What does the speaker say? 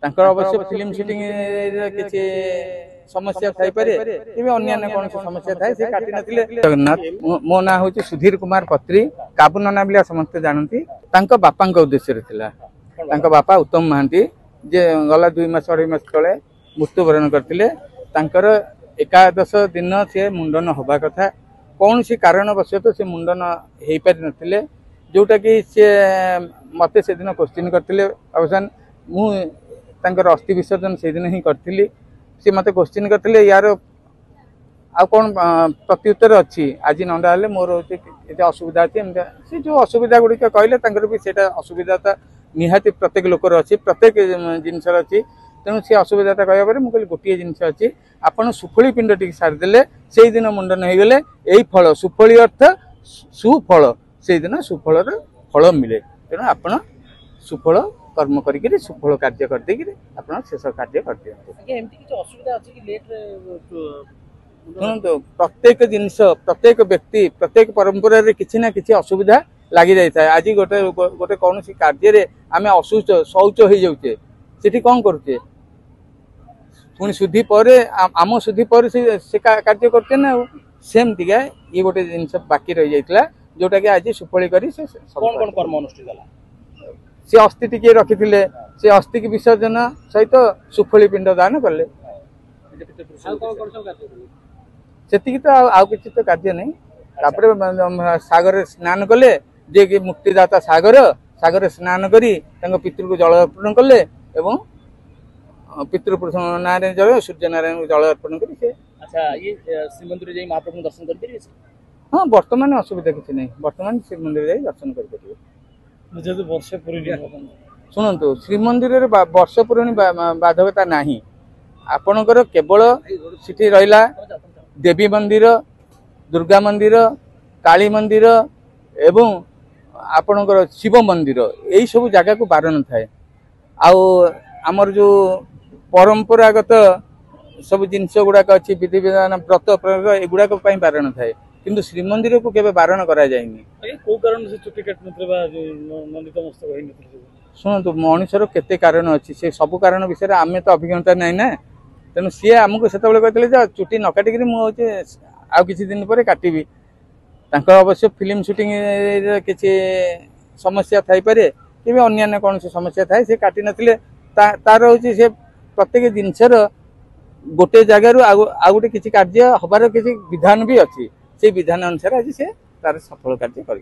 अवश्य film suiting किसी समस्या थाई पारे अन्य कौन समस्या थाए से काटी नथिले। जगन्नाथ मो ना हूँ सुधीर कुमार पत्री काबू नना बिलिया समस्ते जानती बापा उद्देश्य थिला। बापा उत्तम महांती जे गला 2 मास 2.5 मास तले मृत्युवरण करथिले। तांकर एकादश दिन से मुंडन हवा कथा कौन सी कारणवशत से मुंडन हो पारि नथिले जोटा कि सी मते से दिन क्वेश्चन करथिले। अवसान मु तांकर अस्थि विसर्जन से दिन ही करथिली। सी मते क्वेश्चन करथिले यार आ कौन प्रत्युत्तर अच्छी आज नंदा हेले मोर ये असुविधा अच्छी से जो असुविधा गुड़िक कहले भी सेटा असुविधा निहाती प्रत्येक लोकर अच्छी प्रत्येक जिनस अच्छी तेणु सी असुविधा कहवा पर मुझे गोटे जिनस अच्छी आपड़ सुफली पिंड टी सारिदे से दिन मुंडन हो गले यही फल सुफली अर्थ सुफल से दिन सुफल फल मिले। तेणु आपड़ सुफल कर्म करी सुफल कार्य करदे आप शेष कार्य कर दिखाँ। शुणु प्रत्येक जिनस प्रत्येक व्यक्ति प्रत्येक परंपरा किसी ना किसी असुविधा लगी जाए। आज गोटे गोटे कौन कार्य आम असुच शौच हो जाऊे से कौन करुचे पुणी शुद्धि पर आम शुद्धि पर से कार्य करते ना सेमती ये गोटे जिन बाकी रही जाता जोटा कि आज सुफली कर सी अस्थि टी रखी से अस्थि की विसर्जन सहित सुफली पिंड दान कले से तो आउ किसी तो कार्य नहीं। सागर स्नान कले जे कि मुक्तिदाता सागर सागर स्नान करी पितृ को जल अर्पण कले एवं पितृपुरुष नारायण जल सूर्य नारायण को जल अर्पण कर। अच्छा ये श्रीमंदिर जाई महाप्रभु दर्शन कर हाँ वर्तमान असुविधा किसी नहीं वर्तमान श्रीमंदिर जाई दर्शन कर शुणु श्रीमंदिर वर्ष पुराणी बाधकता नहीं आपणकर केवल सिटी रहा देवी मंदिर दुर्गा मंदिर काली मंदिर एवं आपणकर शिव मंदिर यही सब जगह को बारण थाए आमर जो परंपरागत सब जिनस गुड़ाक अच्छी विधि विधान व्रत प्रयोग एगुड़ाक बारण थाए किंतु श्रीमंदिर को केबे बारण करा जायनी। को कारण से चुटी काटनत शुणु मनुष्यर केते कारण अच्छी से सब कारण विषय आम तो अभिज्ञता नहीं ना तेणु सी आमको से कहते चुटी न काटिक मुझे आउ किसी दिन पर काटि अवश्य फिल्म सुटिंग किसी समस्या थाई पारे अन्य कौन समस्या थाए से काटी नथिले। तार हूँ से प्रत्येक जिनसर गोटे जगार आ गोटे किसी कार्य हबार किसी विधान भी अच्छी से विधान अनुसार आज से तार सफल कार्य कर